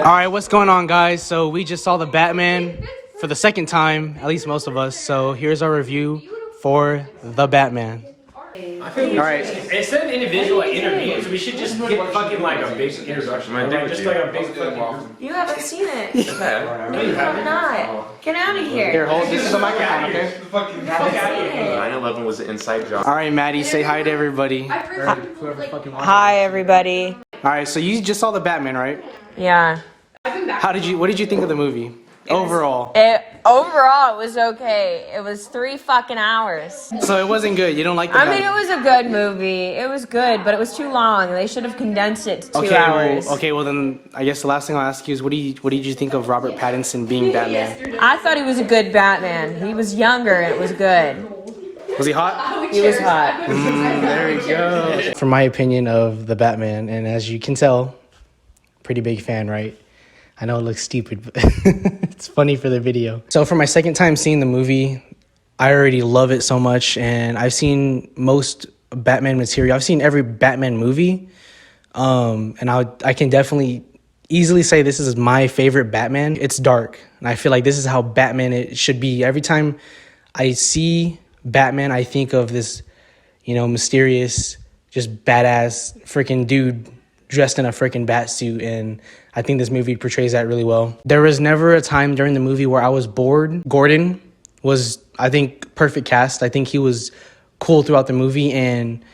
Alright, what's going on, guys? So we just saw the Batman for the second time, at least most of us. So here's our review for the Batman. Alright. Instead of individual interviews, we should just get fucking like a big introduction. Just like a big fucking... You haven't seen it. No, you have not. Get out of here. Here, hold. This is a microphone, okay? 9/11 was an inside job. Alright, Maddie, say hi to everybody. Hi, everybody. Alright, so you just saw the Batman, right? Yeah. What did you think of the movie? Overall. Overall, it was okay. It was 3 fucking hours. So it wasn't good. You don't like the I mean, it was a good movie. It was good, but it was too long. They should have condensed it to 2 hours. Well then, I guess the last thing I'll ask you is, what did you think of Robert Pattinson being Batman? I thought he was a good Batman. He was younger, and it was good. Was he hot? He was hot. There we go. From my opinion of the Batman, and as you can tell, pretty big fan, right? I know it looks stupid, but it's funny for the video. So for my second time seeing the movie, I already love it so much, and I've seen most Batman material. I've seen every Batman movie, and I can definitely easily say this is my favorite Batman. It's dark, and I feel like this is how Batman it should be. Every time I see Batman, I think of this, mysterious, just badass freaking dude dressed in a freaking bat suit, and I think this movie portrays that really well. There was never a time during the movie where I was bored. Gordon was, I think, perfect cast. I think he was cool throughout the movie, and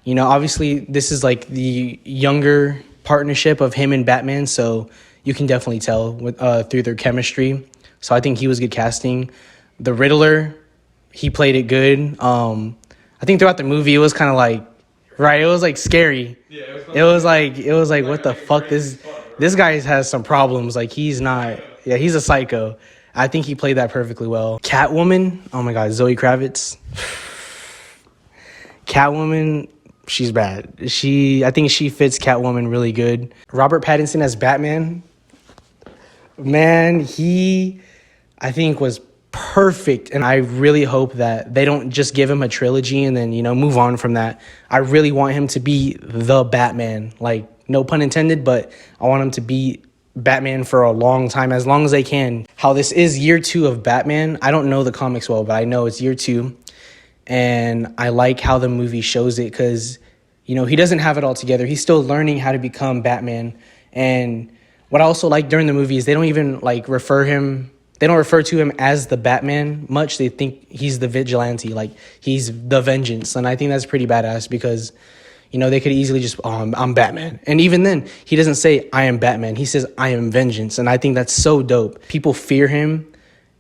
obviously this is like the younger partnership of him and Batman, so you can definitely tell through their chemistry. So I think he was good casting. The Riddler, he played it good. I think throughout the movie it was kind of like, right, it was like scary. Yeah, it was like what the fuck, this guy has some problems. Like, he's a psycho. I think he played that perfectly well. Catwoman, oh my god, Zoe Kravitz. Catwoman, she's bad. I think she fits Catwoman really good. Robert Pattinson as Batman, man, I think was perfect, and I really hope that they don't just give him a trilogy and then move on from that. I really want him to be the Batman, like, no pun intended, but I want him to be Batman for a long time, as long as they can. How this is year 2 of Batman, I don't know the comics well, but I know it's year 2, and I like how the movie shows it, because he doesn't have it all together. He's still learning how to become Batman. And what I also like during the movie is they don't even refer to him as the Batman much. They think he's the vigilante, like he's the vengeance. And I think that's pretty badass, because, they could easily just, I'm Batman. And even then, he doesn't say, I am Batman. He says, I am vengeance. And I think that's so dope. People fear him.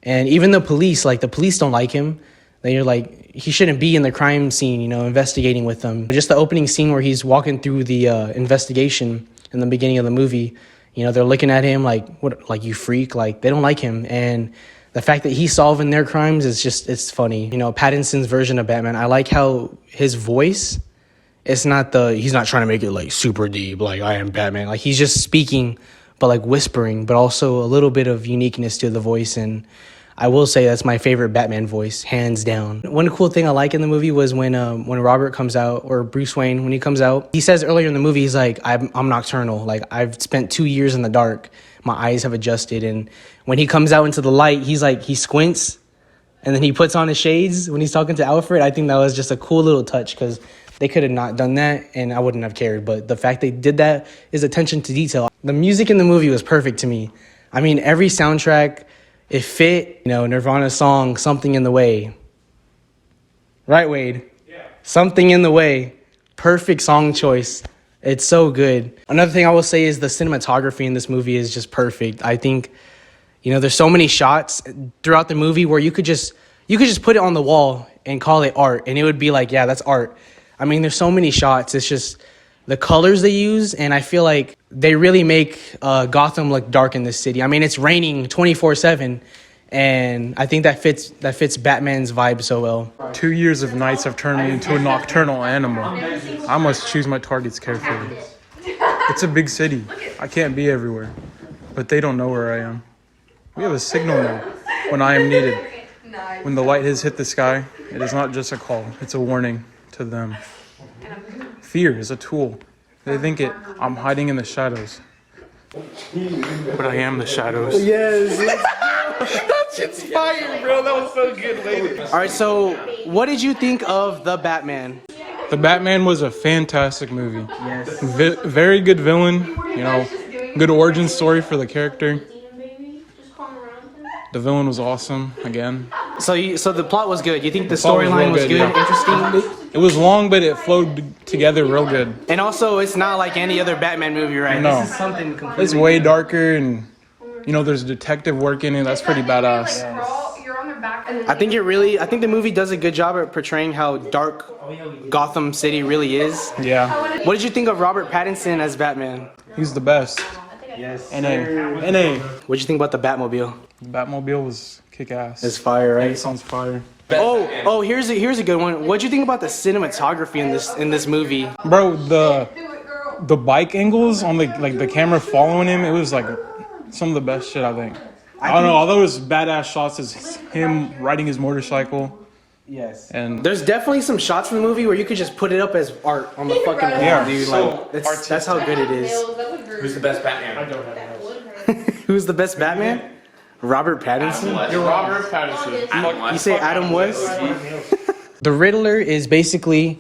And even the police don't like him. They're like, he shouldn't be in the crime scene, investigating with them. Just the opening scene where he's walking through the investigation in the beginning of the movie, they're looking at him like, what, like, you freak? Like, they don't like him. And the fact that he's solving their crimes is it's funny. Pattinson's version of Batman, I like how his voice, he's not trying to make it like super deep, like I am Batman. Like, he's just speaking, but like whispering, but also a little bit of uniqueness to the voice. And I will say that's my favorite Batman voice, hands down. One cool thing I like in the movie was when Robert comes out, or Bruce Wayne, when he comes out, he says earlier in the movie, he's like, I'm nocturnal. Like, I've spent 2 years in the dark. My eyes have adjusted. And when he comes out into the light, he's like, he squints, and then he puts on his shades when he's talking to Alfred. I think that was just a cool little touch, because they could have not done that, and I wouldn't have cared. But the fact they did that is attention to detail. The music in the movie was perfect to me. I mean, every soundtrack, it fit, Nirvana's song, Something in the Way. Right, Wade? Yeah. Something in the Way. Perfect song choice. It's so good. Another thing I will say is the cinematography in this movie is just perfect. I think, there's so many shots throughout the movie where you could just put it on the wall and call it art, and it would be like, yeah, that's art. I mean, there's so many shots. It's just the colors they use, and I feel like they really make Gotham look dark in this city. I mean, it's raining 24/7, and I think that fits Batman's vibe so well. 2 years of nights have turned me into a nocturnal animal. I must choose my targets carefully. It's a big city. I can't be everywhere, but they don't know where I am. We have a signal now when I am needed. When the light has hit the sky, it is not just a call, it's a warning to them. Fear is a tool. They think I'm hiding in the shadows. But I am the shadows. Yes. It's fire, bro. That was so good, lady. All right, so what did you think of The Batman? The Batman was a fantastic movie. Yes. Very good villain. You know, good origin story for the character. The villain was awesome again. So the plot was good. You think the plot was storyline real was good, good, yeah. interesting? It was long, but it flowed together real good. And also, it's not like any other Batman movie, right? No. This is something completely It's way darker, and you know, there's detective work in it. That's pretty badass. I think the movie does a good job at portraying how dark Gotham City really is. Yeah, What did you think of Robert Pattinson as Batman? he's the best. Yes. NA. What did you think about the Batmobile? Batmobile was kick ass. It's fire, right? It sounds fire. Oh, here's a good one. What did you think about the cinematography in this movie? Bro, the bike angles on the camera following him, it was like some of the best shit I think. I don't know, although it was badass shots is him riding his motorcycle. Yes. And There's definitely some shots in the movie where you could just put it up as art on the fucking wall, Yeah. dude. Like that's how good it is. Who's the best Batman? I don't have Who's the best Batman? Robert Pattinson? You're Robert Pattinson. You say Adam West? The Riddler is basically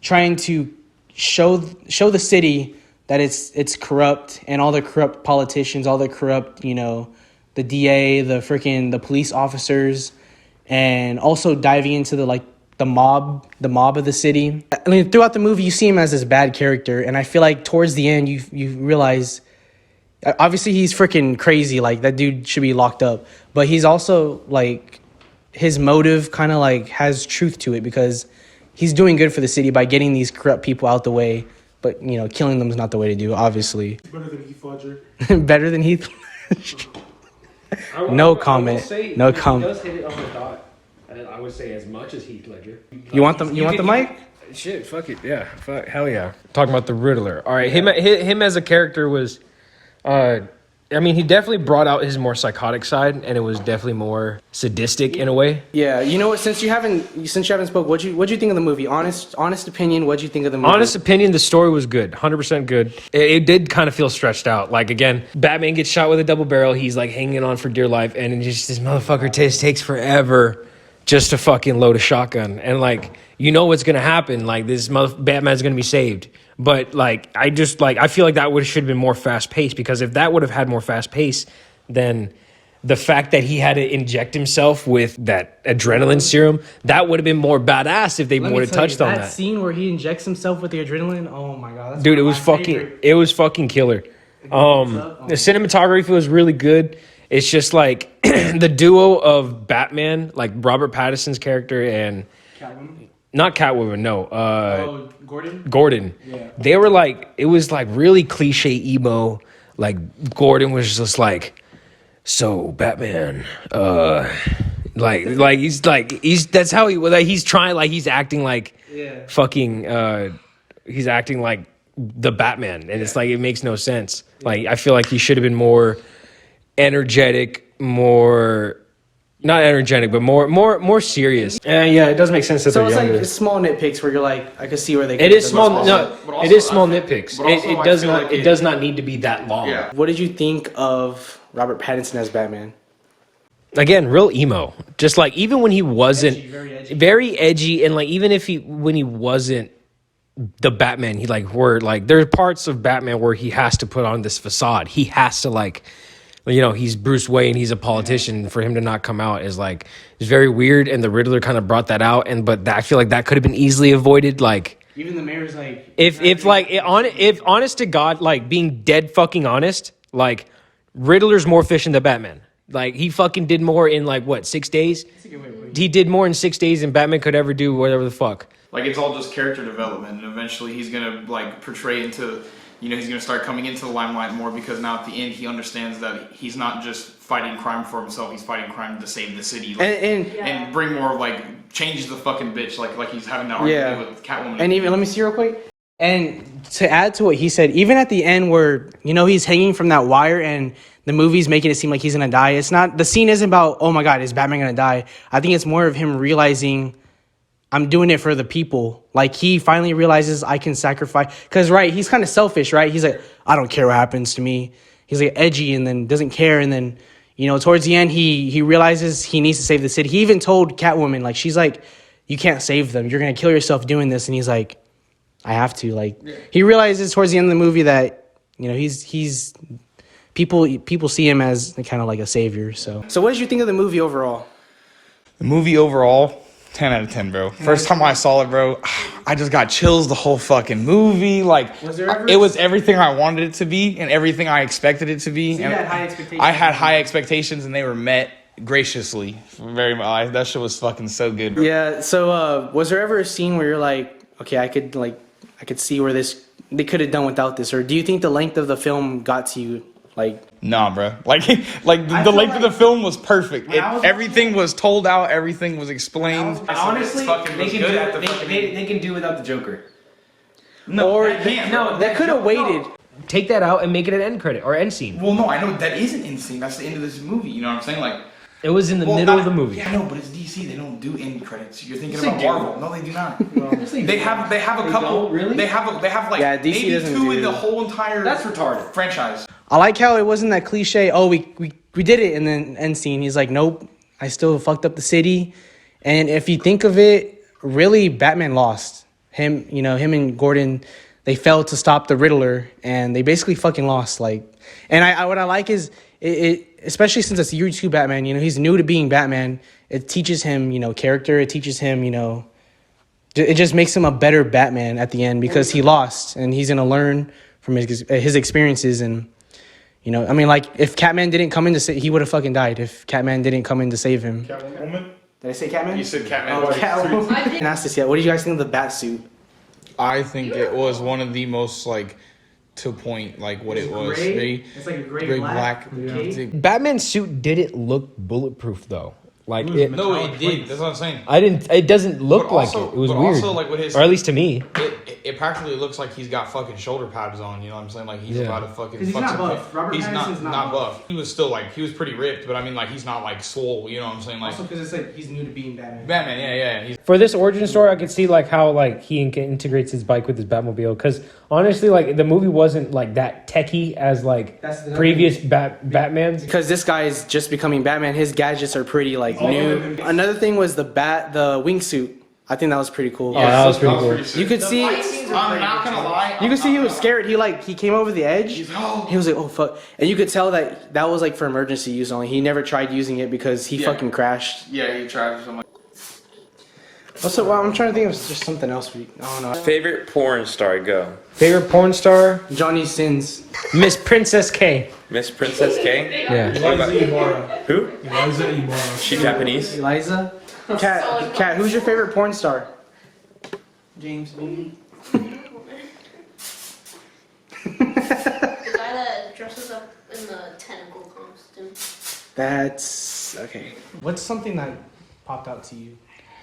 trying to show the city that it's corrupt, and all the corrupt politicians, all the corrupt, the DA, the police officers, and also diving into the mob of the city. I mean, throughout the movie, you see him as this bad character, and I feel like towards the end, you realize, obviously he's freaking crazy. Like, that dude should be locked up, but he's also like, his motive kind of like has truth to it, because he's doing good for the city by getting these corrupt people out the way. But killing them is not the way to do. Obviously, better than Heath Ledger. better than Heath Ledger. No comment. No comment. He does hit it on the dot. I would say as much as Heath Ledger. You want the mic? Shit, fuck it, yeah, fuck, hell yeah. Talking about the Riddler. All right, him as a character was, I mean, he definitely brought out his more psychotic side, and it was definitely more sadistic in a way. Yeah, you know what? Since you haven't spoke, what'd you think of the movie? Honest opinion. What'd you think of the movie? Honest opinion, the story was good, 100% good. It did kind of feel stretched out. Like, again, Batman gets shot with a double barrel. He's like hanging on for dear life, and just this motherfucker takes forever just to fucking load a shotgun. And like, you know what's gonna happen? Like, this Batman's gonna be saved. But like, I feel like that should have been more fast paced, because if that would have had more fast pace, then the fact that he had to inject himself with that adrenaline serum, that would have been more badass if they would have touched on that. That scene where he injects himself with the adrenaline. Oh my god, that's dude, it was fucking killer. The cinematography was really good. It's just like the duo of Batman, like Robert Pattinson's character and Catwoman? Not Catwoman, no. Gordon. Yeah. They were like, it was like really cliche emo. Like, Gordon was just like, so Batman, he's that's how he was. Like, he's trying, like, he's acting like fucking, he's acting like the Batman, and it's like, it makes no sense. Like, I feel like he should have been more energetic, not energetic, but more serious. Yeah, it does make sense that So they're it's younger. like small nitpicks where you're like, I can see where they. It is small. also- No, it is small nitpicks. It does feel not. like It does not need to be that long. Yeah. What did you think of Robert Pattinson as Batman? Again, real emo. Just like, even when he wasn't very edgy. and like, even when he wasn't the Batman, he like were like, there's parts of Batman where he has to put on this facade. He has to, like, he's Bruce Wayne, he's a politician. For him to not come out is like, it's very weird. And the Riddler kind of brought that out. But I feel like that could have been easily avoided. Like, Even the mayor's like, if honest to God, like, being dead fucking honest, like, Riddler's more efficient than Batman. Like, he fucking did more in like, what, 6 days? He did more in 6 days than Batman could ever do, whatever the fuck. Like, it's all just character development, and eventually he's gonna like portray into, he's gonna start coming into the limelight more, because now at the end he understands that he's not just fighting crime for himself; he's fighting crime to save the city, like, and bring more, like, change the fucking bitch, like he's having that argument with Catwoman. And even, let me see real quick. And to add to what he said, even at the end where he's hanging from that wire and the movie's making it seem like he's gonna die, it's not, the scene isn't about, oh my god, is Batman gonna die? I think it's more of him realizing, I'm doing it for the people. Like, he finally realizes I can sacrifice, because he's kind of selfish, right? He's like, I don't care what happens to me. he's like edgy and then doesn't care, and then towards the end he realizes he needs to save the city. He even told Catwoman, like, she's like, you can't save them, you're gonna kill yourself doing this, and he's like, I have to. Like, he realizes towards the end of the movie that he's people see him as kind of like a savior. So what did you think of the movie overall? The movie overall, 10 out of 10, bro. First time I saw it, bro, I just got chills the whole fucking movie. Like, it was everything I wanted it to be and everything I expected it to be. So you had high expectations. I had high expectations and they were met graciously. Very much. That shit was fucking so good. Yeah. So was there ever a scene where you're like, okay, I could see where they could have done without this, or do you think the length of the film got to you? Like, nah, bro. Like the length of the film was perfect. Everything was told out. Everything was explained. Honestly, they can do without the Joker. They could have waited. Take that out and make it an end credit or end scene. Well, no, I know that is an end scene. That's the end of this movie. You know what I'm saying? Like, it was in the middle of the movie. Yeah, no, but it's DC. They don't do end credits. You're thinking about Marvel. No, they do not. They have a couple. Really? They have like DC maybe two in the whole entire. That's retarded. Franchise. I like how it wasn't that cliche. Oh, we did it, and then end scene. He's like, nope, I still fucked up the city. And if you think of it, really, Batman lost. Him and Gordon, they failed to stop the Riddler, and they basically fucking lost. Like, and what I like is it especially since it's year 2 Batman. He's new to being Batman. It teaches him, character. It teaches him, it just makes him a better Batman at the end because he lost, and he's gonna learn from his experiences. And like, if Catman didn't come in to save, he would have fucking died if Catman didn't come in to save him. Catwoman? Did I say Catman? You said Catman. Oh, Catwoman. I didn't ask this yet. What do you guys think of the bat suit? I think it was one of the most, like, to point, like, what it was. It's like a gray black. Batman's suit didn't look bulletproof though. Like, no, it did. That's what I'm saying. It doesn't look But also- like it. It was but weird. also, like, with his- or at least to me. It practically looks like he's got fucking shoulder pads on. You know what I'm saying? Like, he's about to fucking. 'Cause he's not buff. Robert He's Pattinson's not buff. He was still like, he was pretty ripped, but I mean, like, he's not like swole. You know what I'm saying? Like, Also, because it's like he's new to being Batman. Batman, yeah. He's For this origin story, I could see like how like he integrates his bike with his Batmobile. Because honestly, like the movie wasn't like that techie as like previous Batmans. Because this guy is just becoming Batman. His gadgets are pretty like new. Another thing was the wingsuit. I think that was pretty cool. Oh, that was pretty cool. You could see. I'm not gonna lie. You could see he was scared. He came over the edge. He was like, oh fuck, and you could tell that was like for emergency use only. He never tried using it because he fucking crashed. Yeah, he tried something. Also, well, I'm trying to think of just something else. I don't know. Favorite porn star, go. Favorite porn star? Johnny Sins. Miss Princess K. Miss Princess K? Yeah. What about, who? Eliza Ibarra. She Japanese? Eliza. Kat, who's your favorite porn star? James. The guy that dresses up in the tentacle costume. That's okay. What's something that popped out to you?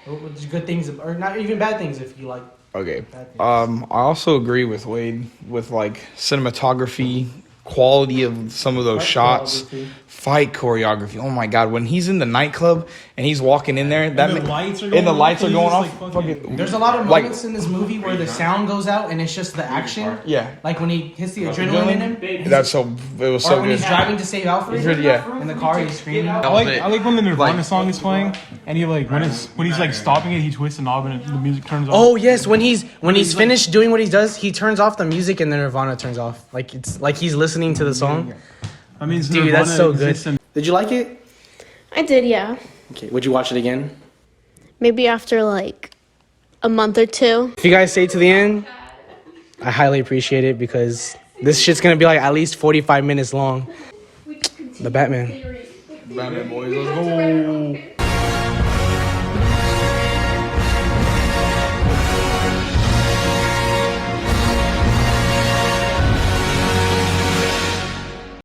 What's good things, or not even bad things, if you like? okay. I also agree with Wade with like cinematography, quality of some of those shots, fight choreography. Oh my god, when he's in the nightclub and he's walking in there, The lights are going off. Fucking, There's a lot of like- moments in this movie where the sound goes out and it's just the action. yeah, Like when he hits the adrenaline in him. that's it was Or so when good. he's driving to save Alfred. Yeah. In the car, he's screaming. I like when the Nirvana song is playing, and he like when he's like stopping it, he twists the knob and the music turns off. Oh yes, when he's finished doing what he does, he turns off the music and the Nirvana turns off. Like it's like he's listening to the song. I mean, Dude, Nirvana that's so good. exists in- Did you like it? I did, yeah. Okay, would you watch it again? Maybe after like a month or two. If you guys stay to the end, I highly appreciate it because this shit's gonna be like at least 45 minutes long. The Batman. Batman boys, let's go.